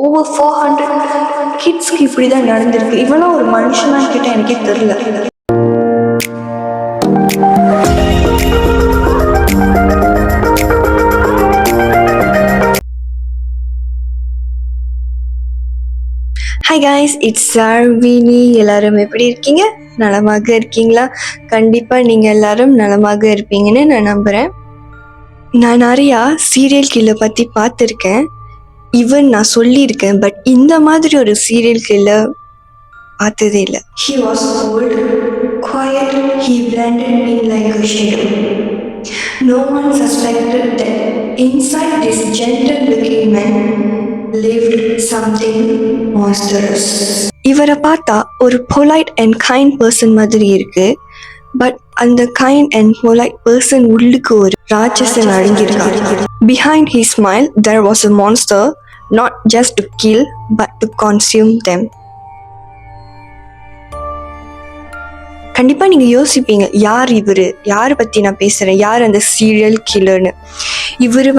Over 400 கிட்ஸ்க்கு இப்படி தான் நடந்திருக்கு. இவெல்லாம் ஒரு மனுஷனான்னு கேட்டால் எனக்கே தெரில. Hi guys, it's Sarvini. எல்லாரும் எப்படி இருக்கீங்க? நலமாக இருக்கீங்களா? கண்டிப்பாக நீங்கள் எல்லாரும் நலமாக இருப்பீங்கன்னு நான் நம்புகிறேன். நான் நிறையா சீரியல் கில்லர் பற்றி பார்த்துருக்கேன், ஈவன் நான் சொல்லியிருக்கேன். பட் இந்த மாதிரி ஒரு சீரியல் கில்லர் பார்த்ததே இல்லை. He was cold, quiet, he blended in like a shadow. No one suspected that inside this gentle-looking man lived something monstrous. இவரை பார்த்தா ஒரு பொலைட் அண்ட் கைண்ட் பர்சன் மாதிரி இருக்கு. பட் அந்த கைண்ட் அண்ட் பொலைட் பர்சன் உள்ளுக்கு ஒரு ராட்சசன் அடங்கியிருக்காரு. Behind his smile there was a monster, not just to kill but to consume them. கண்டிப்பா நீங்க யோசிப்பீங்க, யார் இவரு, யாரை பத்தி நான் பேசுறேன், யார் அந்த சீரியல் கில்லர்னு. இவரு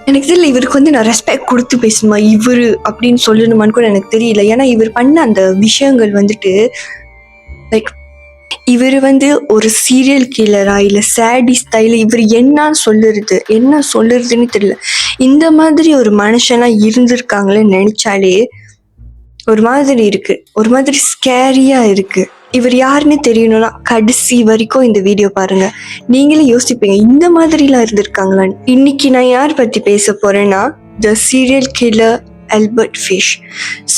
எனக்கு தெரியல, இவருக்கு நான் ரெஸ்பெக்ட் கொடுத்து பேசணுமா, இவரு அப்படின்னு சொல்லணுமான்னு கூட எனக்கு தெரியல. ஏன்னா இவர் பண்ண அந்த விஷயங்கள் லைக் இவர் ஒரு சீரியல் கில்லரா இல்லை சேடிஸ்டா இல்லை இவர் என்ன சொல்லுறதுன்னு தெரியல. இந்த மாதிரி ஒரு மனுஷனா இருந்திருக்காங்களேன்னு நினைச்சாலே ஒரு மாதிரி இருக்கு, ஒரு மாதிரி ஸ்கேரியா இருக்கு. இவர் யாருன்னு தெரியணும்னா கடைசி வரைக்கும் இந்த வீடியோ பாருங்க, நீங்களே யோசிப்பீங்க இந்த மாதிரிலாம் இருந்திருக்காங்களான்னு. இன்னைக்கு நான் யார் பத்தி பேச போறேன்னா த serial killer Albert fish.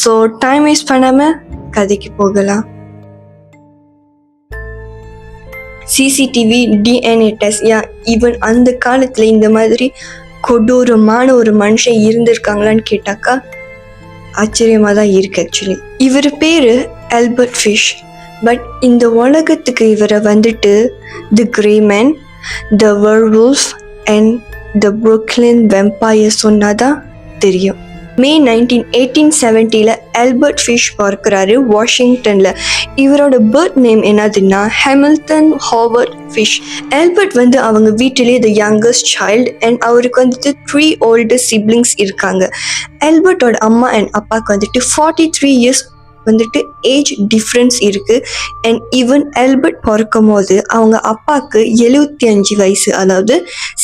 So time waste பண்ணாம கதைக்கு போகலாம். சிசிடிவி, டிஎன்ஏ டெஸ்ட், ஈவன் அந்த காலத்துல இந்த மாதிரி கொடூரமான ஒரு மனுஷன் இருந்திருக்காங்களான்னு கேட்டாக்கா ஆச்சரியமாக தான் இருக்கு. ஆக்சுவலி இவர் பேரு ஆல்பர்ட் ஃபிஷ். பட் இந்த உலகத்துக்கு இவரை the grey man, the werewolf and the Brooklyn vampire சொன்னாதான் தெரியும். May 19, 1870 ஆல்பர்ட் ஃபிஷ் பிறக்கிறாரு வாஷிங்டன்ல. இவரோட பர்த் நேம் என்னதுன்னா ஹாமில்டன் ஹாவர்ட் ஃபிஷ். ஆல்பர்ட் அவங்க வீட்டிலேயே த யங்கஸ்ட் சைல்டு அண்ட் அவருக்கு 3 older siblings இருக்காங்க. ஆல்பர்ட்டோட அம்மா அண்ட் அப்பாவுக்கு 43 years ஏஜ் டிஃப்ரென்ஸ் இருக்கு. அண்ட் ஈவன் ஆல்பர்ட் பிறக்கும் போது அவங்க அப்பாவுக்கு 75 வயசு, அதாவது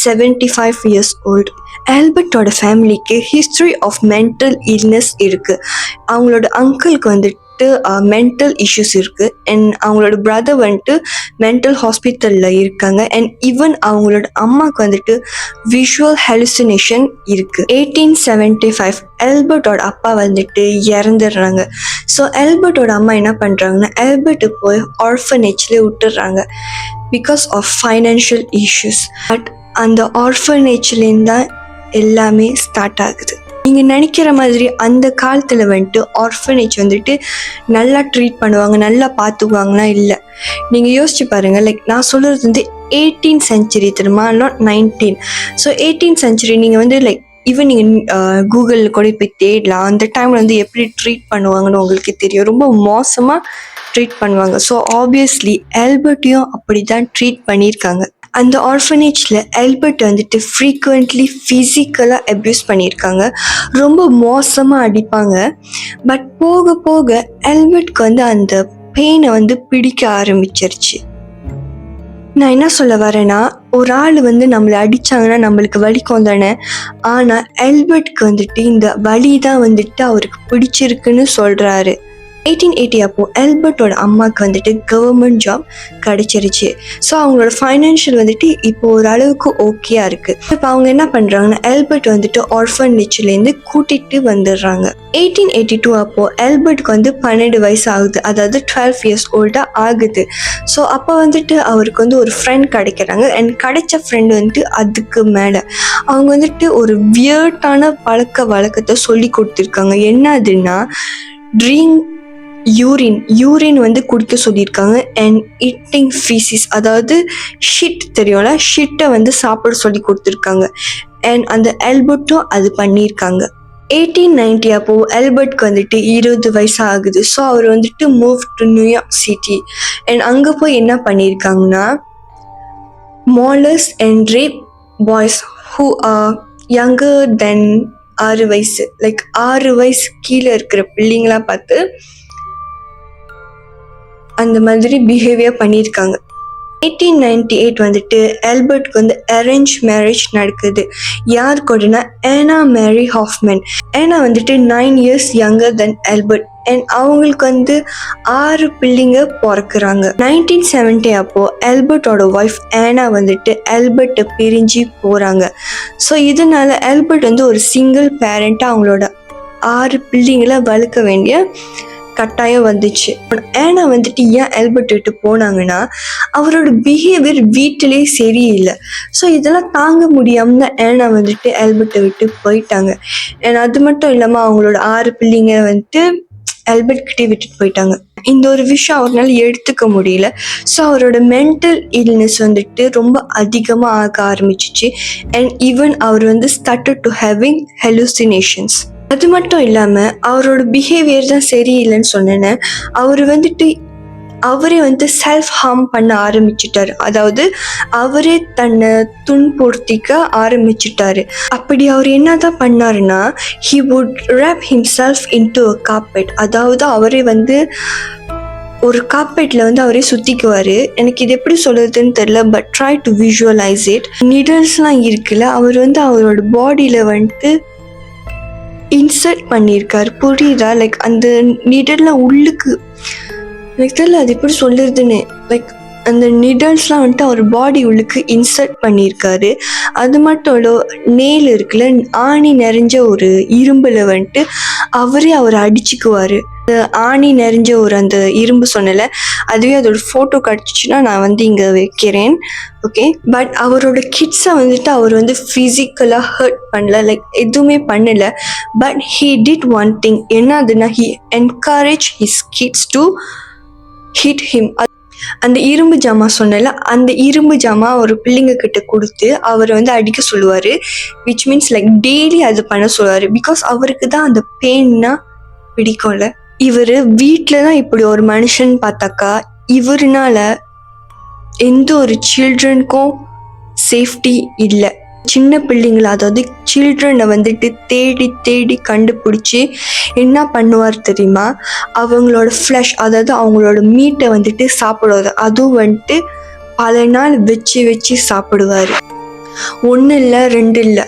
75 years old. ஆல்பர்ட்டோட ஃபேமிலிக்கு ஹிஸ்ட்ரி ஆஃப் மென்டல் இல்னஸ் இருக்கு. அவங்களோட அங்கிளுக்கு மென்டல் இஷ்யூஸ் இருக்கு. அண்ட் அவங்களோட பிரதர் மென்டல் ஹாஸ்பிட்டல்ல இருக்காங்க. அண்ட் ஈவன் அவங்களோட அம்மாவுக்கு விஷுவல் ஹாலுசினேஷன் இருக்கு. 1875 ஆல்பர்ட்டோட அப்பா இறந்துடுறாங்க. ஸோ ஆல்பர்ட்டோட அம்மா என்ன பண்றாங்கன்னா ஆல்பர்ட்டு போய் ஆர்ஃபனேஜ்ல விட்டுடுறாங்க because of financial issues. But அந்த ஆர்ஃபனேஜ்லேருந்து தான் எல்லாமே ஸ்டார்ட் ஆகுது. நீங்கள் நினைக்கிற மாதிரி அந்த காலத்தில் ஆர்ஃபனேஜ் நல்லா ட்ரீட் பண்ணுவாங்க, நல்லா பார்த்துக்குவாங்கன்னா இல்லை. நீங்கள் யோசிச்சு பாருங்கள். லைக் நான் சொல்கிறது 18th century தெரியுமா, நாட் 19. ஸோ 18th century நீங்கள் லைக் ஈவன் நீங்கள் கூகுளில் கூட போய் தேடலாம். அந்த டைமில் எப்படி ட்ரீட் பண்ணுவாங்கன்னு உங்களுக்கு தெரியும். ரொம்ப மோசமாக ட்ரீட் பண்ணுவாங்க. ஸோ ஆப்வியஸ்லி ஆல்பர்ட்டையும் அப்படி தான் ட்ரீட் பண்ணியிருக்காங்க. அந்த ஆர்ஃபனேஜில் ஆல்பர்ட் ஃப்ரீக்வெண்ட்லி ஃபிசிக்கலாக அப்யூஸ் பண்ணியிருக்காங்க, ரொம்ப மோசமாக அடிப்பாங்க. பட் போக போக ஆல்பர்ட்க்கு அந்த பெயினை பிடிக்க ஆரம்பிச்சிருச்சு. நான் என்ன சொல்ல வரேன்னா, ஒரு ஆள் நம்மளை அடித்தாங்கன்னா நம்மளுக்கு வலிக்கும் தானே. ஆனால் ஆல்பர்ட்க்கு இந்த வலி தான் அவருக்கு பிடிச்சிருக்குன்னு சொல்கிறாரு. 1880 அப்போ ஆல்பர்ட்டோட அம்மாவுக்கு கவர்மெண்ட் ஜாப் கிடைச்சிருச்சு. ஸோ அவங்களோட ஃபைனான்ஷியல் இப்போ ஒரு அளவுக்கு ஓகேயா இருக்கு. இப்போ அவங்க என்ன பண்றாங்கன்னா ஆல்பர்ட் ஆர்ஃபனேஜ்லேருந்து கூட்டிட்டு வந்துடுறாங்க. 1882 அப்போ ஆல்பர்ட்க்கு 12 வயசு ஆகுது, அதாவது 12 years old ஆகுது. ஸோ அப்போ அவருக்கு ஒரு ஃப்ரெண்ட் கிடைக்கிறாங்க. அண்ட் கிடைச்ச ஃப்ரெண்ட் அதுக்கு மேலே அவங்க ஒரு வியர்டான பழக்க வழக்கத்தை சொல்லி கொடுத்துருக்காங்க. என்னதுன்னா ட்ரிங்க் யூரின் குடிக்க சொல்லியிருக்காங்க. அண்ட் இட்டிங் ஃபீசிஸ், அதாவது ஷிட் தெரியும்ல, ஷிட்டை சாப்பிட சொல்லி கொடுத்துருக்காங்க. அண்ட் அந்த ஆல்பர்ட்டும் அது பண்ணியிருக்காங்க. 1890 அப்போ ஆல்பர்ட்க்கு 20 வயசு ஆகுது. ஸோ அவர் move to New York city. And அங்கே போய் என்ன பண்ணியிருக்காங்கன்னா molest and rape boys who are younger than 6 வயசு, லைக் 6 வயசு கீழே இருக்கிற பிள்ளைங்களாம் பார்த்து அந்த மாதிரி பிஹேவியர் பண்ணியிருக்காங்க. 1898 வந்துட்டு ஆல்பர்ட்க்கு வந்து அரேஞ்ச் மேரேஜ் நடக்குது. யார் கூடனா ஏனா மேரி ஹாஃப்மேன். ஏனா வந்துட்டு 9 years younger then Albert. And அவங்களுக்கு வந்து 6 பிள்ளைங்க பிறக்குறாங்க. 1970 அப்போ ஆல்பர்ட்டோட ஒய்ஃப் ஏனா வந்துட்டு ஆல்பர்ட்டை பிரிஞ்சு போறாங்க. ஸோ இதனால ஆல்பர்ட் வந்து ஒரு சிங்கிள் பேரண்ட்டாக அவங்களோட 6 பிள்ளைங்களை வளர்க்க வேண்டிய கட்டாயம் வந்துச்சு. ஏனா வந்துட்டு ஏன் ஆல்பர்ட் விட்டு போனாங்கன்னா அவரோட பிஹேவியர் வீட்டிலே சரியில்லை. ஸோ இதெல்லாம் தாங்க முடியாம தான் ஏனா வந்துட்டு ஆல்பர்ட்டை விட்டு போயிட்டாங்க. அண்ட் அது மட்டும் இல்லாமல் அவங்களோட 6 பிள்ளைங்க வந்துட்டு ஆல்பர்ட் கிட்டே விட்டுட்டு போயிட்டாங்க. இந்த ஒரு விஷயம் அவரால் எடுத்துக்க முடியல. ஸோ அவரோட மென்டல் இல்னஸ் வந்துட்டு ரொம்ப அதிகமாக ஆக ஆரம்பிச்சிச்சு. அண்ட் ஈவன் அவர் வந்து ஸ்டார்டட் டு ஹேவிங் ஹெலுசினேஷன்ஸ். அது மட்டும் இல்லாமல் அவரோட பிஹேவியர் தான் சரியில்லைன்னு சொன்னேன்னு அவரே வந்து செல்ஃப் ஹார்ம் பண்ண ஆரம்பிச்சிட்டாரு. அதாவது அவரே தன்னை துன்புறுத்திக்க ஆரம்பிச்சிட்டாரு. அப்படி அவர் என்னதான் பண்ணாருன்னா he would wrap himself into a carpet. அதாவது அவரே வந்து ஒரு கார்பெட்டில் வந்து அவரே சுற்றிக்குவார். எனக்கு இது எப்படி சொல்கிறதுன்னு தெரில, but try to visualize it. நிடல்ஸ்லாம் இருக்குல்ல, அவர் வந்து அவரோட பாடியில் வந்துட்டு இன்சர்ட் பண்ணியிருக்காரு. புரியுதா? லைக் அந்த நீடல்லாம் உள்ளுக்கு எனக்கு தெரியல அது எப்படி சொல்லுறதுன்னு. லைக் அந்த நிடல்ஸ்லாம் வந்துட்டு அவர் பாடி உள்ளுக்கு இன்சர்ட் பண்ணியிருக்காரு. அது மட்டும் இல்லை, நேல் இருக்குல்ல, ஆணி நிறைஞ்ச ஒரு இரும்பில் வந்துட்டு அவரை அடிச்சுக்குவார். ஆணி நிறைஞ்ச ஒரு அந்த இரும்பு சொன்னல, அதுவே அதோட ஃபோட்டோ கிடச்சிச்சுன்னா நான் வந்து இங்கே வைக்கிறேன். ஓகே, பட் அவரோட கிட்ஸை வந்துட்டு அவர் வந்து ஃபிசிக்கலாக ஹர்ட் பண்ணல, லைக் எதுவுமே பண்ணலை. But he did one thing. என்னதுன்னா he encourage his kids to hit him. அந்த இரும்பு ஜாமா சொன்னல, அந்த இரும்பு ஜாமா ஒரு பிள்ளைங்க கிட்ட கொடுத்து அவரை வந்து அடிக்க சொல்லுவார். விச் மீன்ஸ் லைக் டெய்லி அது பண்ண சொல்லுவார். பிகாஸ் அவருக்கு தான் அந்த பெயின்னா பிடிக்கும்ல. இவர் வீட்டில் தான் இப்படி ஒரு மனுஷன் பார்த்தாக்கா இவருனால எந்த ஒரு சில்ட்ரனுக்கும் சேஃப்டி இல்லை. சின்ன பிள்ளைங்களை, அதாவது சில்ட்ரனை வந்துட்டு தேடி தேடி கண்டுபிடிச்சி என்ன பண்ணுவார் தெரியுமா? அவங்களோட ஃப்ளஷ், அதாவது அவங்களோட மீட்டை வந்துட்டு சாப்பிடுவார். அதுவும் வந்துட்டு பல நாள் வச்சு வச்சு சாப்பிடுவார். 1 இல்லை 2 இல்லை,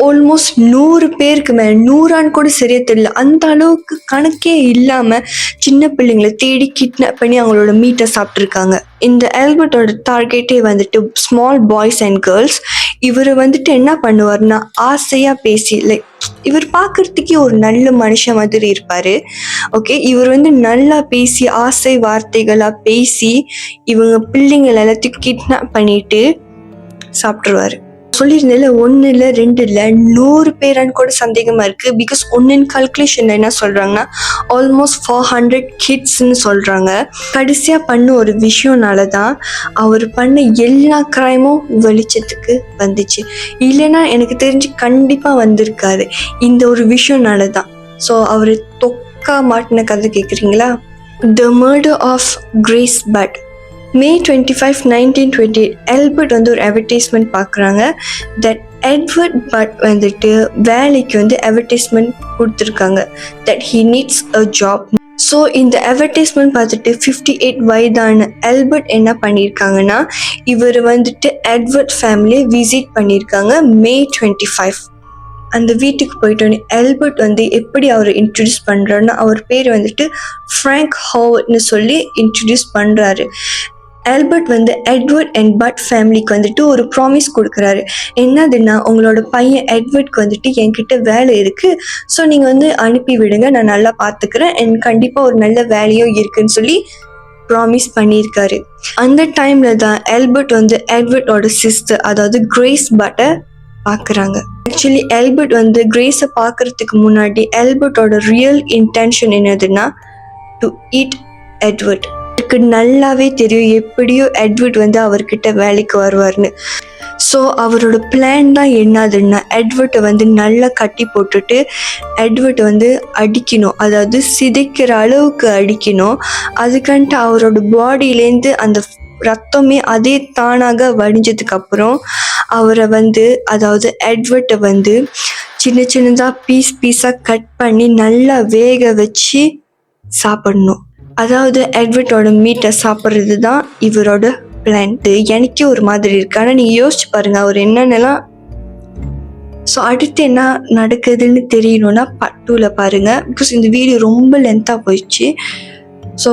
ஆல்மோஸ்ட் 100 பேருக்கு மேலே, 100 கூட சரியா தெரியல, அந்த அளவுக்கு கணக்கே இல்லாமல் சின்ன பிள்ளைங்களை தேடி கிட்னாப் பண்ணி அவங்களோட மீட்டை சாப்பிட்ருக்காங்க. இந்த ஆல்பர்ட்டோட டார்கெட்டே வந்துட்டு ஸ்மால் பாய்ஸ் அண்ட் கேர்ள்ஸ். இவர் வந்துட்டு என்ன பண்ணுவார்னா ஆசையாக பேசி, லைக் இவர் பார்க்குறதுக்கே ஒரு நல்ல மனுஷன் மாதிரி இருப்பார். ஓகே, இவர் வந்து நல்லா பேசி ஆசை வார்த்தைகளாக பேசி இவங்க பிள்ளைங்கள் எல்லாத்தையும் கிட்னாப் பண்ணிட்டு சாப்பிட்ருவார். சொல்லியிருந்தேன் 1 இல்லை 2 இல்லை 100 பேரான்னு கூட சந்தேகமாக இருக்குது. பிகாஸ் ஒன்றின் கால்குலேஷனில் என்ன சொல்கிறாங்கன்னா ஆல்மோஸ்ட் 400 கிட்ஸ்ன்னு சொல்கிறாங்க. கடைசியாக பண்ண ஒரு விஷயம்னால தான் அவர் பண்ண எல்லா கிரைமும் வெளிச்சத்துக்கு வந்துச்சு. இல்லைன்னா எனக்கு தெரிஞ்சு கண்டிப்பாக வந்திருக்காரு. இந்த ஒரு விஷயம்னால தான். ஸோ அவர் தொக்கா மாட்டின கதை கேட்குறீங்களா? The murder of Grace Budd. May 25, 1928 Albert வந்து ஒரு அட்வர்டைஸ்மெண்ட் பார்க்குறாங்க. தட் எட்வர்ட் பட் வந்துட்டு வேலைக்கு வந்து அட்வர்டைஸ்மெண்ட் கொடுத்துருக்காங்க. That he needs a job. So இந்த அட்வர்டைஸ்மெண்ட் பார்த்துட்டு 58 வயதான ஆல்பர்ட் என்ன பண்ணியிருக்காங்கன்னா இவர் வந்துட்டு எட்வர்ட் ஃபேமிலியை விசிட் பண்ணியிருக்காங்க. May 25 அந்த வீட்டுக்கு போயிட்டோன்னே ஆல்பர்ட் வந்து எப்படி அவரை இன்ட்ரடியூஸ் பண்ணுறாருன்னா அவர் பேர் வந்துட்டு ஃப்ராங்க் ஹாவர்ட்னு சொல்லி இன்ட்ரடியூஸ் பண்ணுறாரு. ஆல்பர்ட் வந்து எட்வர்ட் அண்ட் பட் ஃபேமிலிக்கு வந்துட்டு ஒரு ப்ராமிஸ் கொடுக்குறாரு. என்னதுன்னா உங்களோட பையன் எட்வர்ட்க்கு வந்துட்டு என்கிட்ட வேலை இருக்குது, ஸோ நீங்கள் வந்து அனுப்பி விடுங்க, நான் நல்லா பார்த்துக்கிறேன், எனக்கு கண்டிப்பாக ஒரு நல்ல வேலையும் இருக்குன்னு சொல்லி ப்ராமிஸ் பண்ணியிருக்காரு. அந்த டைமில் தான் ஆல்பர்ட் வந்து எட்வர்டோட சிஸ்டர், அதாவது கிரேஸ் பட்டை பார்க்குறாங்க. ஆக்சுவலி ஆல்பர்ட் வந்து கிரேஸை பார்க்குறதுக்கு முன்னாடி ஆல்பர்ட்டோட ரியல் இன்டென்ஷன் என்னதுன்னா டு ஈட் எட்வர்ட். அவருக்கு நல்லாவே தெரியும் எப்படியோ எட்வர்ட் வந்து அவர்கிட்ட வேலைக்கு வருவார்னு. ஸோ அவரோட பிளான் தான் என்னதுன்னா எட்வர்ட்டை வந்து நல்லா கட்டி போட்டுட்டு எட்வர்ட்டை வந்து அடிக்கணும், அதாவது சிதைக்கிற அளவுக்கு அடிக்கணும். அதுக்கன்ட்டு அவரோட பாடியிலேருந்து அந்த ரத்தமே அதே தானாக வடிஞ்சதுக்கப்புறம் அவரை வந்து, அதாவது எட்வர்ட்டை வந்து சின்ன சின்னதாக பீஸாக கட் பண்ணி நல்லா வேக வச்சு சாப்பிடணும். அதாவது எட்வர்டோட மீட்டை சாப்பிட்றது தான் இவரோட பிளான்ட்டு. எனக்கே ஒரு மாதிரி இருக்கு. ஆனால் நீங்கள் யோசிச்சு பாருங்கள் அவர் என்னென்னலாம். ஸோ அடுத்து என்ன நடக்குதுன்னு தெரியணும்னா பார்ட் 2ல் பாருங்கள். பிகாஸ் இந்த வீடியோ ரொம்ப லென்த்தாக போயிடுச்சு. ஸோ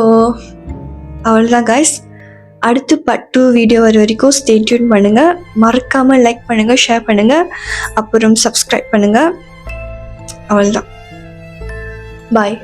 அவ்வளோதான் கைஸ். அடுத்து பார்ட் 2 வீடியோ வர வரைக்கும் ஸ்டே டியூன் பண்ணுங்கள். மறக்காமல் லைக் பண்ணுங்கள், ஷேர் பண்ணுங்கள், அப்புறம் சப்ஸ்கிரைப் பண்ணுங்கள். அவ்வளோதான். பாய்.